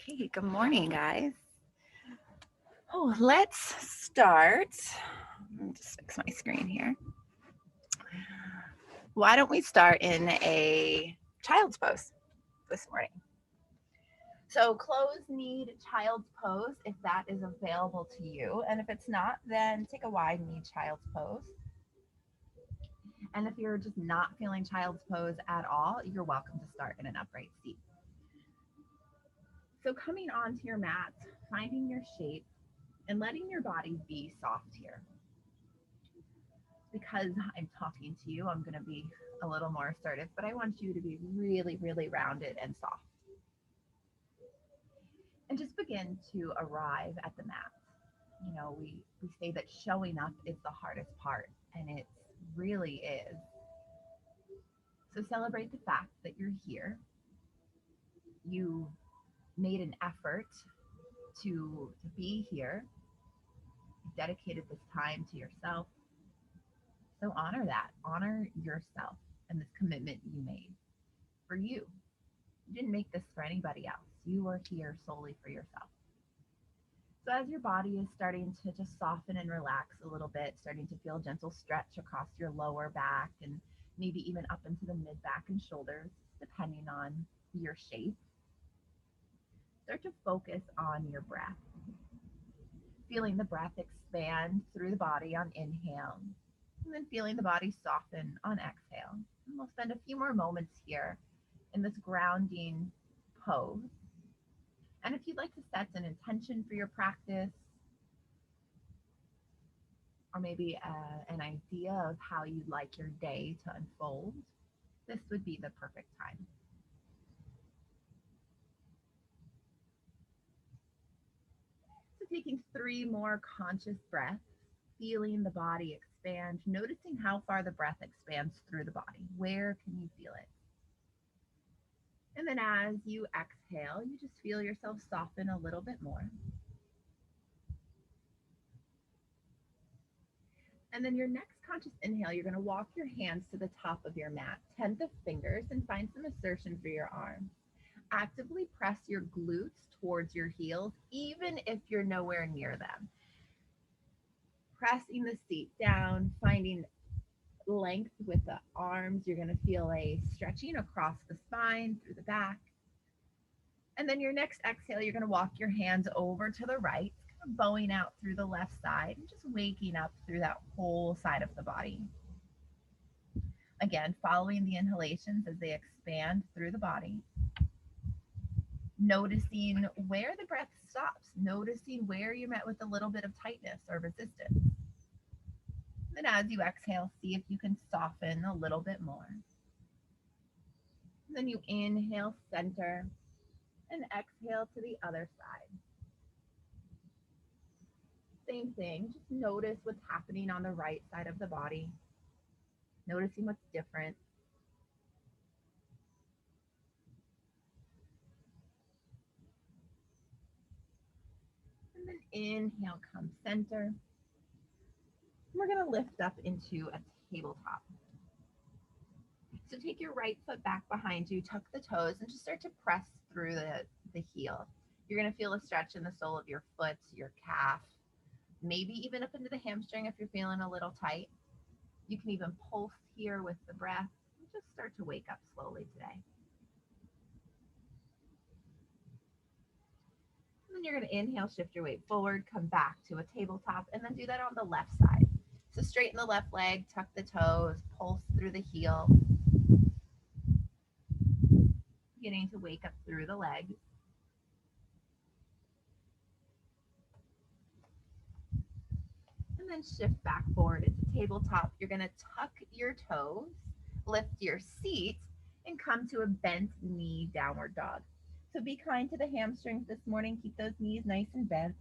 Hey, good morning, guys. Oh, let's start. Let me just fix my screen here. Why don't we start in a child's pose this morning? So, closed kneed child's pose if that is available to you. And if it's not, then take a wide knee child's pose. And if you're just not feeling child's pose at all, you're welcome to start in an upright seat. So, coming onto your mat, finding your shape, and letting your body be soft here. Because I'm talking to you, I'm going to be a little more assertive, but I want you to be really, really rounded and soft. And just begin to arrive at the mat. You know, we say that showing up is the hardest part, and it really is. So celebrate the fact that you're here. You made an effort to be here. You dedicated this time to yourself. So honor that. Honor yourself and this commitment you made for you. You didn't make this for anybody else. You are here solely for yourself. So as your body is starting to just soften and relax a little bit, starting to feel gentle stretch across your lower back and maybe even up into the mid back and shoulders, depending on your shape, start to focus on your breath. Feeling the breath expand through the body on inhale, and then feeling the body soften on exhale. And we'll spend a few more moments here in this grounding pose. And if you'd like to set an intention for your practice, or maybe an idea of how you'd like your day to unfold, this would be the perfect time. So, taking 3 more conscious breaths, feeling the body expand, noticing how far the breath expands through the body. Where can you feel it? And then as you exhale, you just feel yourself soften a little bit more. And then your next conscious inhale, you're going to walk your hands to the top of your mat, 10 of fingers, and find some assertion for your arms. Actively press your glutes towards your heels, even if you're nowhere near them. Pressing the seat down, finding length with the arms. You're going to feel a stretching across the spine, through the back. And then your next exhale, you're going to walk your hands over to the right, kind of bowing out through the left side and just waking up through that whole side of the body. Again, following the inhalations as they expand through the body. Noticing where the breath stops, noticing where you're met with a little bit of tightness or resistance. Then as you exhale, see if you can soften a little bit more. Then you inhale, center, and exhale to the other side. Same thing, just notice what's happening on the right side of the body, noticing what's different. And then inhale, come center. We're going to lift up into a tabletop. So take your right foot back behind you, tuck the toes, and just start to press through the heel. You're going to feel a stretch in the sole of your foot, your calf, maybe even up into the hamstring if you're feeling a little tight. You can even pulse here with the breath. Just start to wake up slowly today. And then you're going to inhale, shift your weight forward, come back to a tabletop, and then do that on the left side. So straighten the left leg, tuck the toes, pulse through the heel, beginning to wake up through the legs. And then shift back forward into tabletop. You're going to tuck your toes, lift your seat, and come to a bent knee downward dog. So be kind to the hamstrings this morning. Keep those knees nice and bent.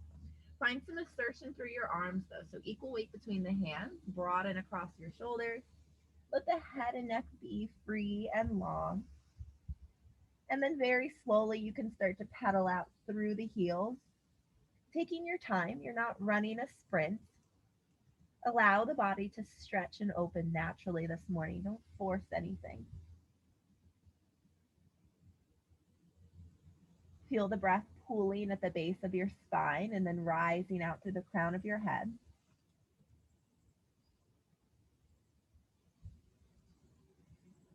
Find some assertion through your arms though. So equal weight between the hands, broaden across your shoulders. Let the head and neck be free and long. And then very slowly you can start to pedal out through the heels. Taking your time, you're not running a sprint. Allow the body to stretch and open naturally this morning. Don't force anything. Feel the breath pooling at the base of your spine and then rising out through the crown of your head.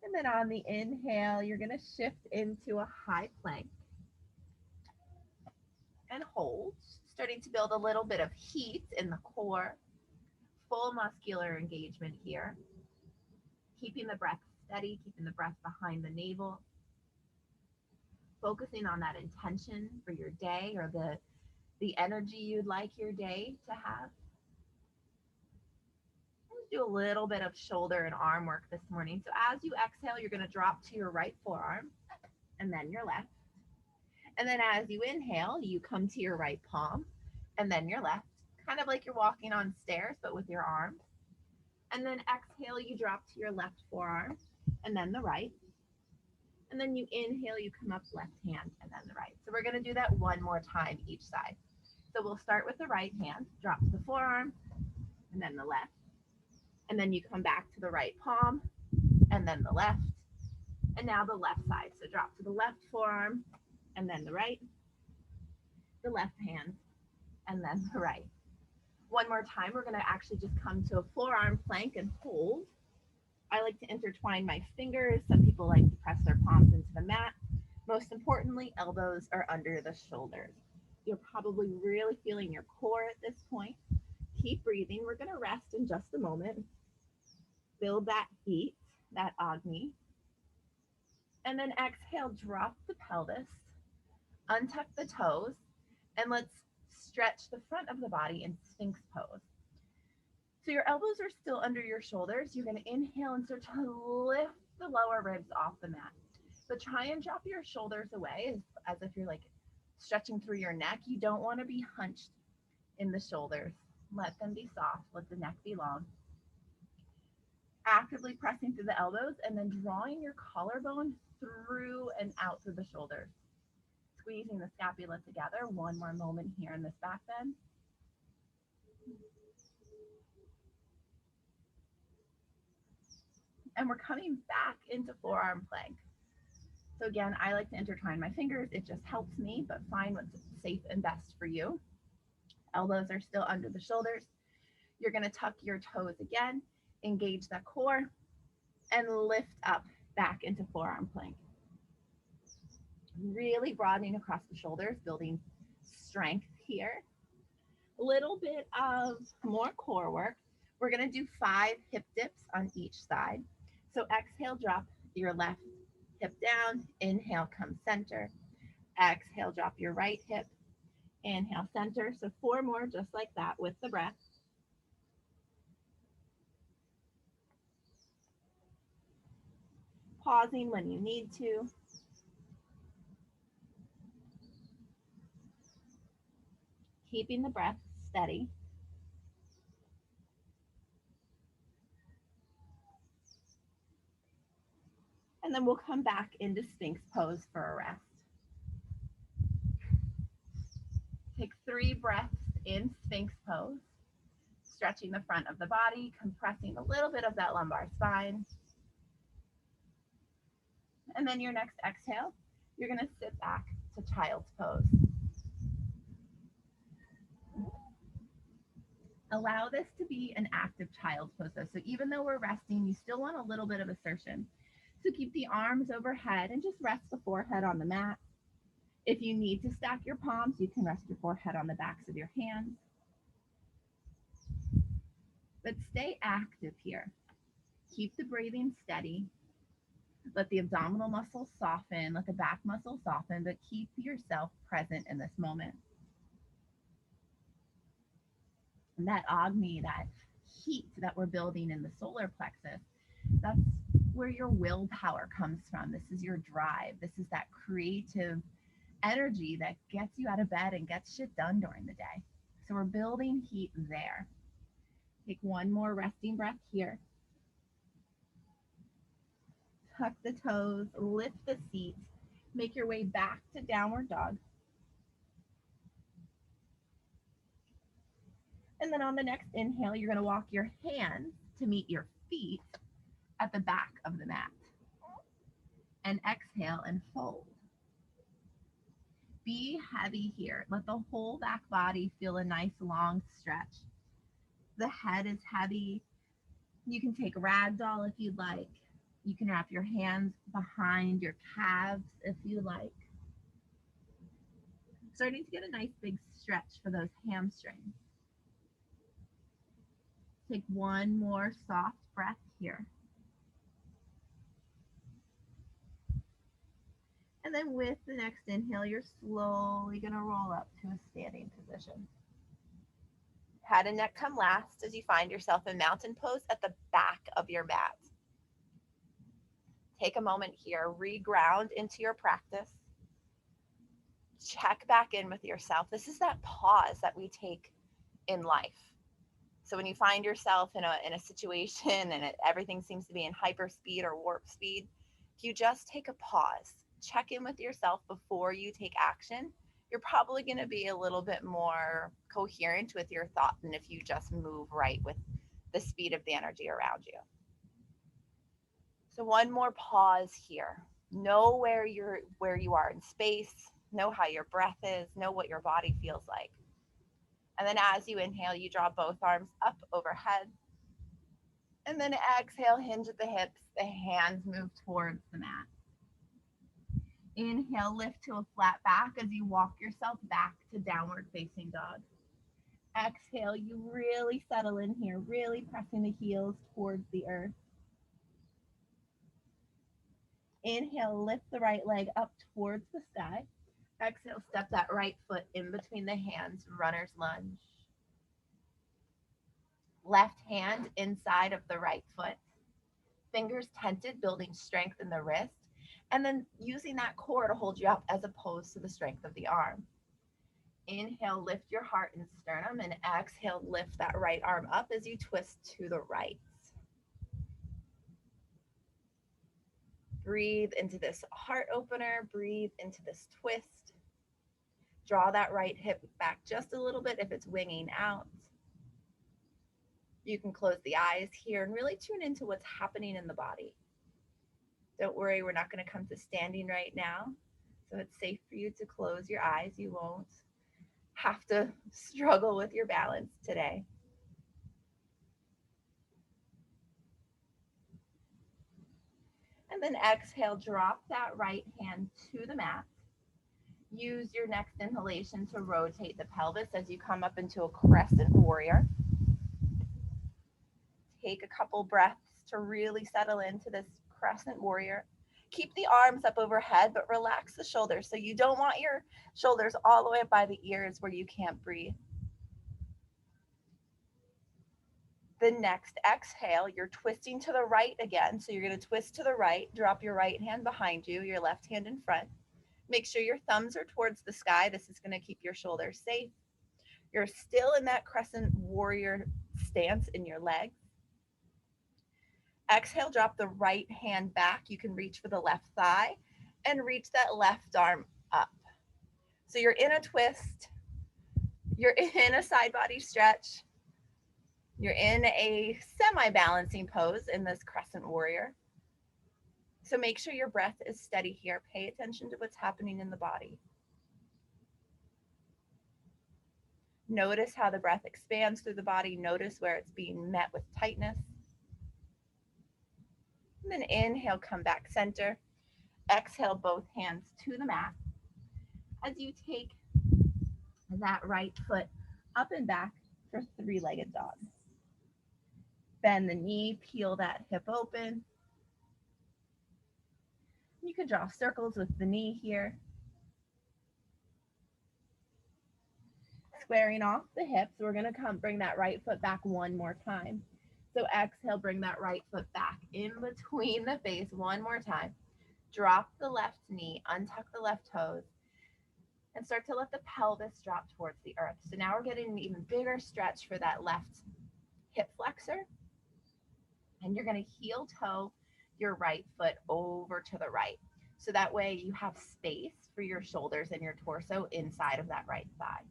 And then on the inhale, you're going to shift into a high plank and hold, starting to build a little bit of heat in the core, full muscular engagement here. Keeping the breath steady, keeping the breath behind the navel, focusing on that intention for your day or the energy you'd like your day to have. Let's do a little bit of shoulder and arm work this morning. So as you exhale, you're going to drop to your right forearm and then your left. And then as you inhale, you come to your right palm and then your left, kind of like you're walking on stairs, but with your arms. And then exhale, you drop to your left forearm and then the right. And then you inhale, you come up left hand and then the right. So we're going to do that one more time each side. So we'll start with the right hand, drop to the forearm and then the left. And then you come back to the right palm and then the left. And now the left side. So drop to the left forearm and then the right, the left hand, and then the right. One more time, we're going to actually just come to a forearm plank and hold. I like to intertwine my fingers. Some people like to press their palms into the mat. Most importantly, elbows are under the shoulders. You're probably really feeling your core at this point. Keep breathing. We're going to rest in just a moment. Build that heat, that Agni. And then exhale, drop the pelvis, untuck the toes, and let's stretch the front of the body in Sphinx pose. So your elbows are still under your shoulders. You're going to inhale and start to lift the lower ribs off the mat. So try and drop your shoulders away as if you're like stretching through your neck. You don't want to be hunched in the shoulders. Let them be soft. Let the neck be long. Actively pressing through the elbows and then drawing your collarbone through and out through the shoulders. Squeezing the scapula together. One more moment here in this back bend. And we're coming back into forearm plank. So again, I like to intertwine my fingers. It just helps me, but find what's safe and best for you. Elbows are still under the shoulders. You're going to tuck your toes again, engage that core, and lift up back into forearm plank. Really broadening across the shoulders, building strength here. A little bit of more core work. We're going to do 5 hip dips on each side. So exhale, drop your left hip down. Inhale, come center. Exhale, drop your right hip. Inhale, center. So 4 more just like that with the breath. Pausing when you need to. Keeping the breath steady. And then we'll come back into Sphinx pose for a rest. Take 3 breaths in Sphinx pose, stretching the front of the body, compressing a little bit of that lumbar spine. And then your next exhale, you're going to sit back to child's pose. Allow this to be an active child's pose though. So even though we're resting, you still want a little bit of assertion. So keep the arms overhead and just rest the forehead on the mat. If you need to stack your palms, you can rest your forehead on the backs of your hands. But stay active here. Keep the breathing steady. Let the abdominal muscles soften, let the back muscles soften, but keep yourself present in this moment. And that Agni, that heat that we're building in the solar plexus, that's where your willpower comes from. This is your drive. This is that creative energy that gets you out of bed and gets shit done during the day. So we're building heat there. Take one more resting breath here. Tuck the toes, lift the seat, make your way back to downward dog. And then on the next inhale, you're going to walk your hands to meet your feet at the back of the mat. And exhale and fold. Be heavy here. Let the whole back body feel a nice long stretch. The head is heavy. You can take ragdoll if you'd like. You can wrap your hands behind your calves if you like. Starting to get a nice big stretch for those hamstrings. Take one more soft breath here. And then with the next inhale, you're slowly going to roll up to a standing position. Head and neck come last as you find yourself in mountain pose at the back of your mat. Take a moment here, reground into your practice. Check back in with yourself. This is that pause that we take in life. So when you find yourself in a situation and everything seems to be in hyper speed or warp speed, if you just take a pause, check in with yourself before you take action, you're probably going to be a little bit more coherent with your thought than if you just move right with the speed of the energy around you. So one more pause here. Know where you are in space, know how your breath is, know what your body feels like. And then as you inhale, you draw both arms up overhead. And then exhale, hinge at the hips, the hands move towards the mat. Inhale, lift to a flat back as you walk yourself back to downward facing dog. Exhale, you really settle in here, really pressing the heels towards the earth. Inhale, lift the right leg up towards the sky. Exhale, step that right foot in between the hands, runner's lunge. Left hand inside of the right foot. Fingers tented, building strength in the wrist. And then using that core to hold you up as opposed to the strength of the arm. Inhale, lift your heart and sternum, and exhale, lift that right arm up as you twist to the right. Breathe into this heart opener, breathe into this twist. Draw that right hip back just a little bit if it's winging out. You can close the eyes here and really tune into what's happening in the body. Don't worry, we're not going to come to standing right now. So it's safe for you to close your eyes. You won't have to struggle with your balance today. And then exhale, drop that right hand to the mat. Use your next inhalation to rotate the pelvis as you come up into a crescent warrior. Take a couple breaths to really settle into this crescent warrior. Keep the arms up overhead, but relax the shoulders. So you don't want your shoulders all the way up by the ears where you can't breathe. The next exhale, you're twisting to the right again. So you're going to twist to the right, drop your right hand behind you, your left hand in front. Make sure your thumbs are towards the sky. This is going to keep your shoulders safe. You're still in that crescent warrior stance in your legs. Exhale, drop the right hand back. You can reach for the left thigh and reach that left arm up. So you're in a twist. You're in a side body stretch. You're in a semi-balancing pose in this crescent warrior. So make sure your breath is steady here. Pay attention to what's happening in the body. Notice how the breath expands through the body. Notice where it's being met with tightness. And then inhale, come back center. Exhale, both hands to the mat. As you take that right foot up and back for three-legged dog. Bend the knee, peel that hip open. You can draw circles with the knee here. Squaring off the hips, we're going to bring that right foot back one more time. So exhale, bring that right foot back in between the face one more time. Drop the left knee, untuck the left toes, and start to let the pelvis drop towards the earth. So now we're getting an even bigger stretch for that left hip flexor. And you're going to heel toe your right foot over to the right. So that way you have space for your shoulders and your torso inside of that right thigh.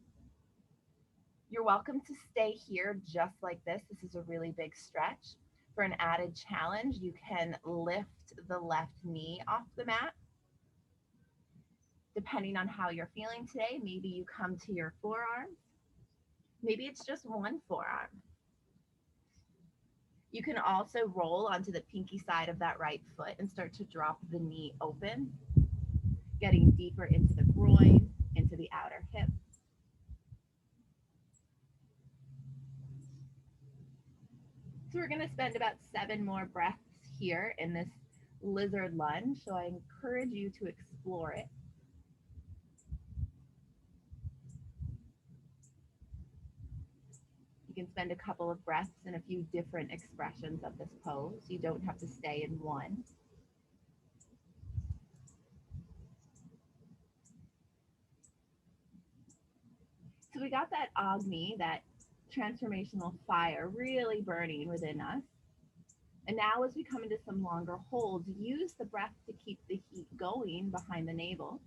You're welcome to stay here just like this. This is a really big stretch. For an added challenge, you can lift the left knee off the mat. Depending on how you're feeling today, maybe you come to your forearms. Maybe it's just one forearm. You can also roll onto the pinky side of that right foot and start to drop the knee open, getting deeper into the groin, into the outer hip. So we're going to spend about 7 more breaths here in this lizard lunge. So I encourage you to explore it. You can spend a couple of breaths in a few different expressions of this pose. You don't have to stay in one. So we got that Agni, that transformational fire really burning within us. And now as we come into some longer holds, use the breath to keep the heat going behind the navel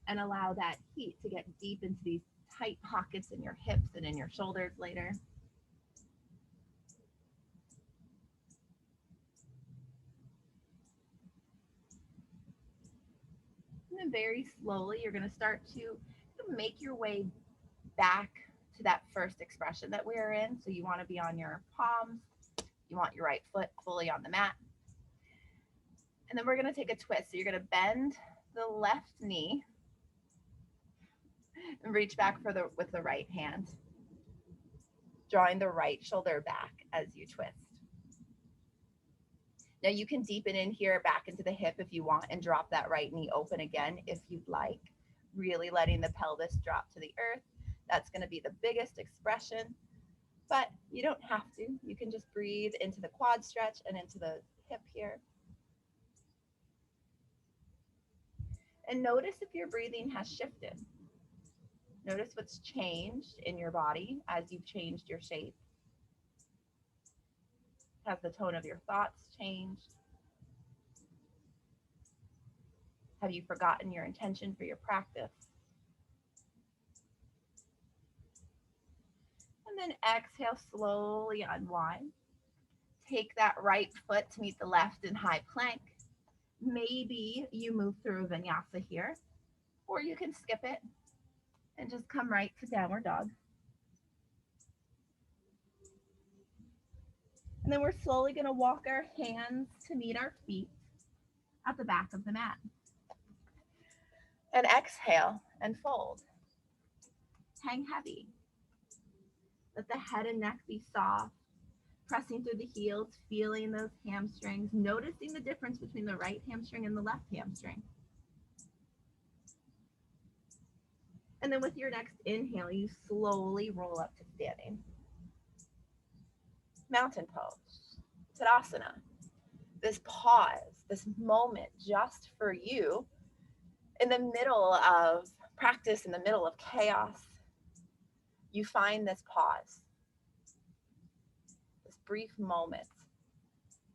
and allow that heat to get deep into these tight pockets in your hips and in your shoulders later. And then very slowly, you're going to start to make your way back to that first expression that we're in. So you want to be on your palms. You want your right foot fully on the mat. And then we're going to take a twist. So you're going to bend the left knee and reach back with the right hand, drawing the right shoulder back as you twist. Now you can deepen in here back into the hip if you want and drop that right knee open again if you'd like, really letting the pelvis drop to the earth. That's going to be the biggest expression, but you don't have to. You can just breathe into the quad stretch and into the hip here. And notice if your breathing has shifted. Notice what's changed in your body as you've changed your shape. Has the tone of your thoughts changed? Have you forgotten your intention for your practice? And then exhale, slowly unwind. Take that right foot to meet the left in high plank. Maybe you move through a vinyasa here, or you can skip it and just come right to downward dog. And then we're slowly going to walk our hands to meet our feet at the back of the mat. And exhale and fold. Hang heavy. Let the head and neck be soft. Pressing through the heels, feeling those hamstrings, noticing the difference between the right hamstring and the left hamstring. And then with your next inhale, you slowly roll up to standing. Mountain pose, Tadasana. This pause, this moment just for you in the middle of practice, in the middle of chaos, you find this pause, this brief moment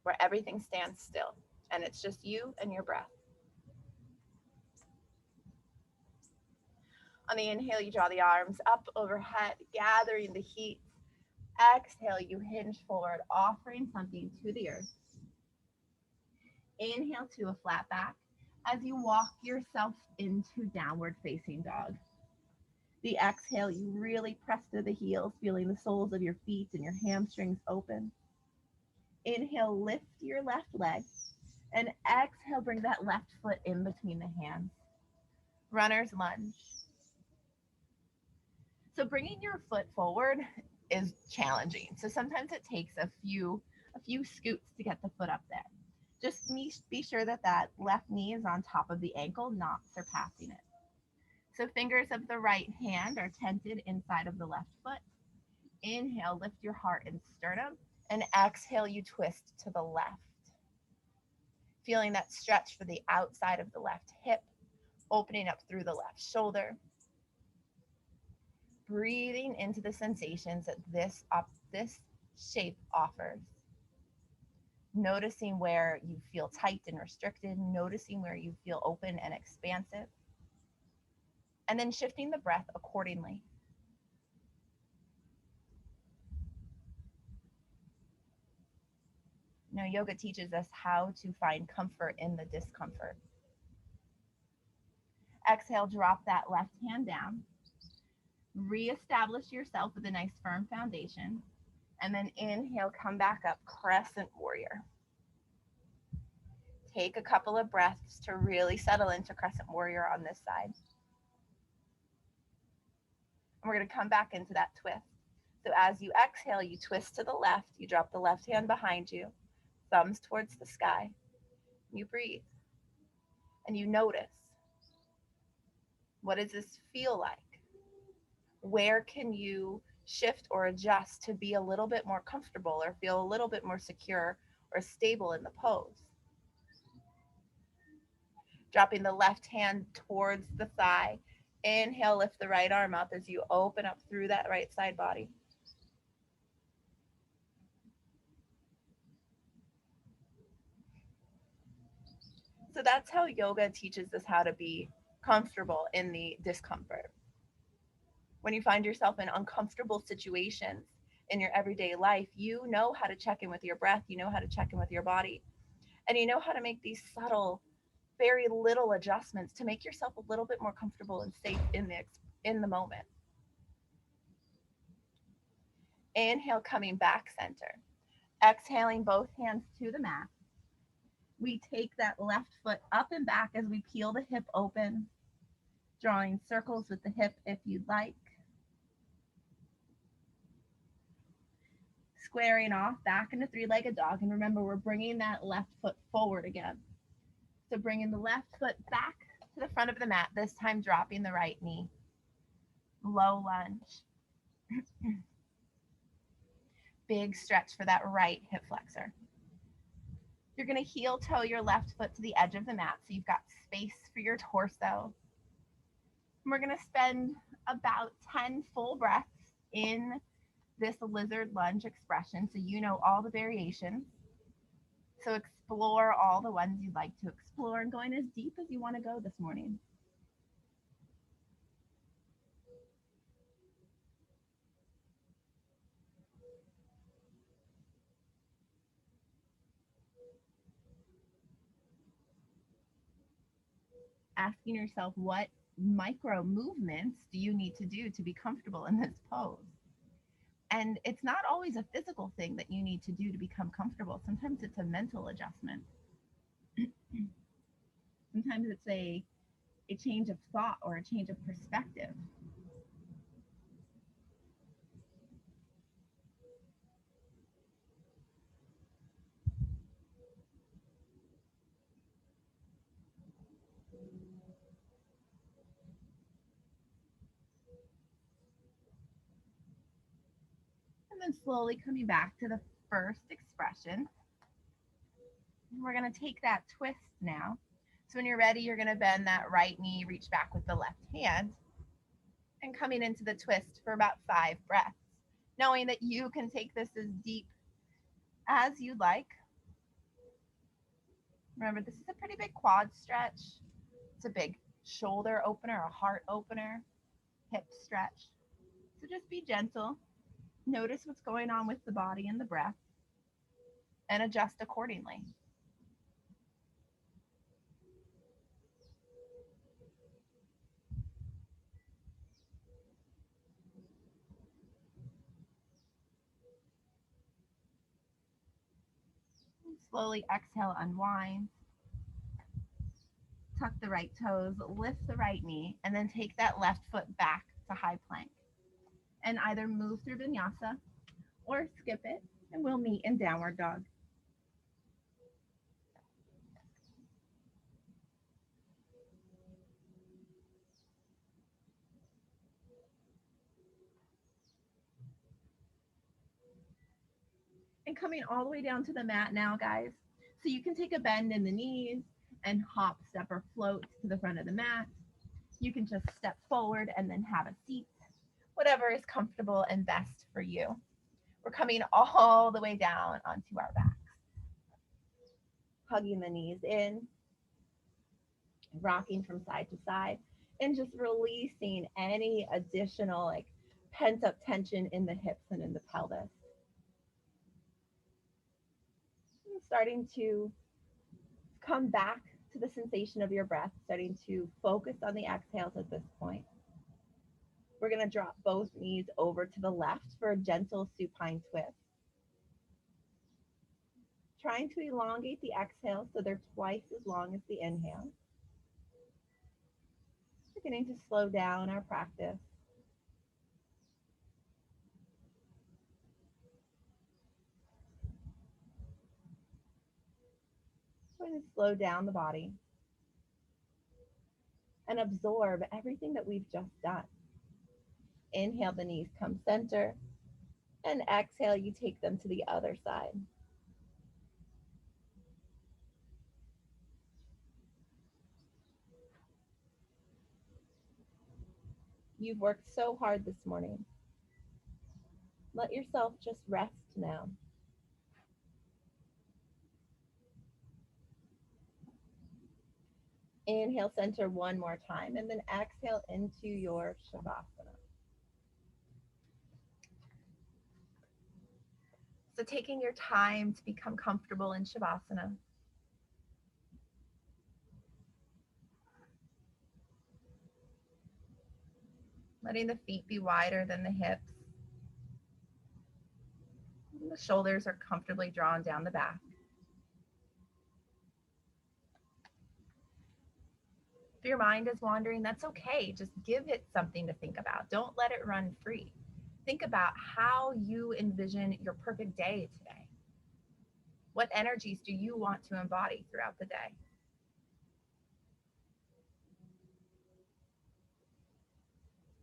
where everything stands still and it's just you and your breath. On the inhale, you draw the arms up overhead, gathering the heat. Exhale, you hinge forward, offering something to the earth. Inhale to a flat back as you walk yourself into downward facing dog. The exhale, you really press through the heels, feeling the soles of your feet and your hamstrings open. Inhale, lift your left leg, and exhale, bring that left foot in between the hands. Runner's lunge. So bringing your foot forward is challenging. So sometimes it takes a few scoots to get the foot up there. Just be sure that that left knee is on top of the ankle, not surpassing it. So fingers of the right hand are tented inside of the left foot. Inhale, lift your heart and sternum, and exhale, you twist to the left. Feeling that stretch for the outside of the left hip, opening up through the left shoulder. Breathing into the sensations that this shape offers. Noticing where you feel tight and restricted, noticing where you feel open and expansive, and then shifting the breath accordingly. Now, yoga teaches us how to find comfort in the discomfort. Exhale, drop that left hand down. Reestablish yourself with a nice firm foundation. And then inhale, come back up, crescent warrior. Take a couple of breaths to really settle into crescent warrior on this side. And we're going to come back into that twist. So as you exhale, you twist to the left, you drop the left hand behind you, thumbs towards the sky. You breathe and you notice, what does this feel like? Where can you shift or adjust to be a little bit more comfortable or feel a little bit more secure or stable in the pose? Dropping the left hand towards the thigh. Inhale, lift the right arm up as you open up through that right side body. So that's how yoga teaches us how to be comfortable in the discomfort. When you find yourself in uncomfortable situations in your everyday life, you know how to check in with your breath, you know how to check in with your body, and you know how to make these subtle, very little adjustments to make yourself a little bit more comfortable and safe in the moment. Inhale, coming back center. Exhaling, both hands to the mat. We take that left foot up and back as we peel the hip open, drawing circles with the hip if you'd like. Squaring off back into three-legged dog. And remember, we're bringing that left foot forward again. So bringing the left foot back to the front of the mat, this time dropping the right knee. Low lunge. Big stretch for that right hip flexor. You're going to heel toe your left foot to the edge of the mat so you've got space for your torso. And we're going to spend about 10 full breaths in this lizard lunge expression so you know all the variations. So explore all the ones you'd like to explore and going as deep as you want to go this morning. Asking yourself, what micro movements do you need to do to be comfortable in this pose? And it's not always a physical thing that you need to do to become comfortable. Sometimes it's a mental adjustment. Sometimes it's a change of thought or a change of perspective. And then slowly coming back to the first expression. We're going to take that twist now. So when you're ready, you're going to bend that right knee, reach back with the left hand, and coming into the twist for about 5 breaths, knowing that you can take this as deep as you'd like. Remember, this is a pretty big quad stretch. It's a big shoulder opener, a heart opener, hip stretch. So just be gentle. Notice what's going on with the body and the breath and adjust accordingly. Slowly exhale, unwind. Tuck the right toes, lift the right knee, and then take that left foot back to high plank. And either move through vinyasa or skip it, and we'll meet in downward dog. And coming all the way down to the mat now, guys. So you can take a bend in the knees and hop, step, or float to the front of the mat. You can just step forward and then have a seat, whatever is comfortable and best for you. We're coming all the way down onto our backs. Hugging the knees in, rocking from side to side, and just releasing any additional pent up tension in the hips and in the pelvis. And starting to come back to the sensation of your breath, starting to focus on the exhales at this point. We're going to drop both knees over to the left for a gentle supine twist. Trying to elongate the exhale so they're twice as long as the inhale. Beginning to slow down our practice. Going to slow down the body and absorb everything that we've just done. Inhale, the knees come center, and exhale, you take them to the other side. You've worked so hard this morning. Let yourself just rest now. Inhale, center one more time, and then exhale into your Shavasana. So taking your time to become comfortable in Shavasana. Letting the feet be wider than the hips. And the shoulders are comfortably drawn down the back. If your mind is wandering, that's okay. Just give it something to think about. Don't let it run free. Think about how you envision your perfect day today. What energies do you want to embody throughout the day?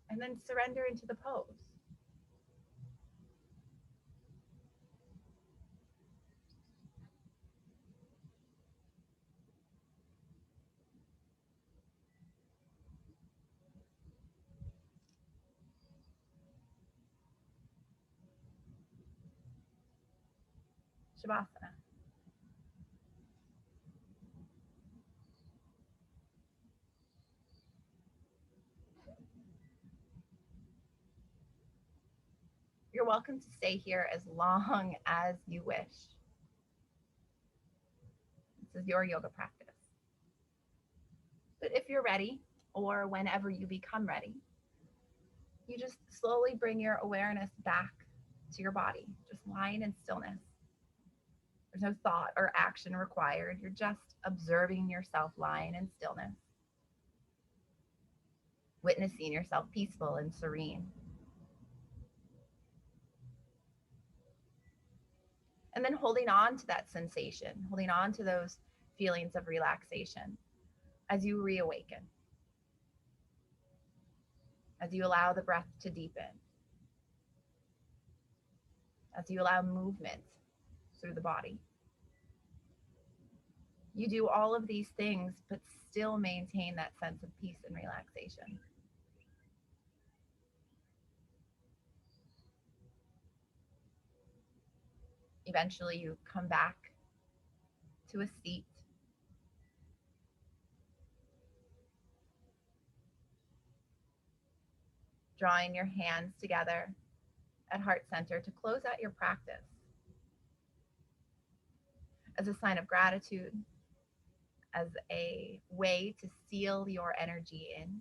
And then surrender into the pose. Shavasana. You're welcome to stay here as long as you wish. This is your yoga practice. But if you're ready, or whenever you become ready, you just slowly bring your awareness back to your body, just lying in stillness. There's no thought or action required. You're just observing yourself lying in stillness, witnessing yourself peaceful and serene. And then holding on to that sensation, holding on to those feelings of relaxation as you reawaken, as you allow the breath to deepen, as you allow movement through the body. You do all of these things, but still maintain that sense of peace and relaxation. Eventually, you come back to a seat, drawing your hands together at heart center to close out your practice as a sign of gratitude, as a way to seal your energy in,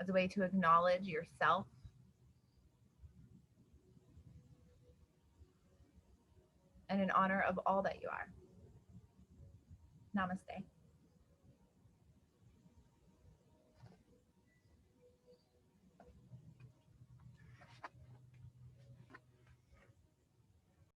as a way to acknowledge yourself, and in honor of all that you are. Namaste.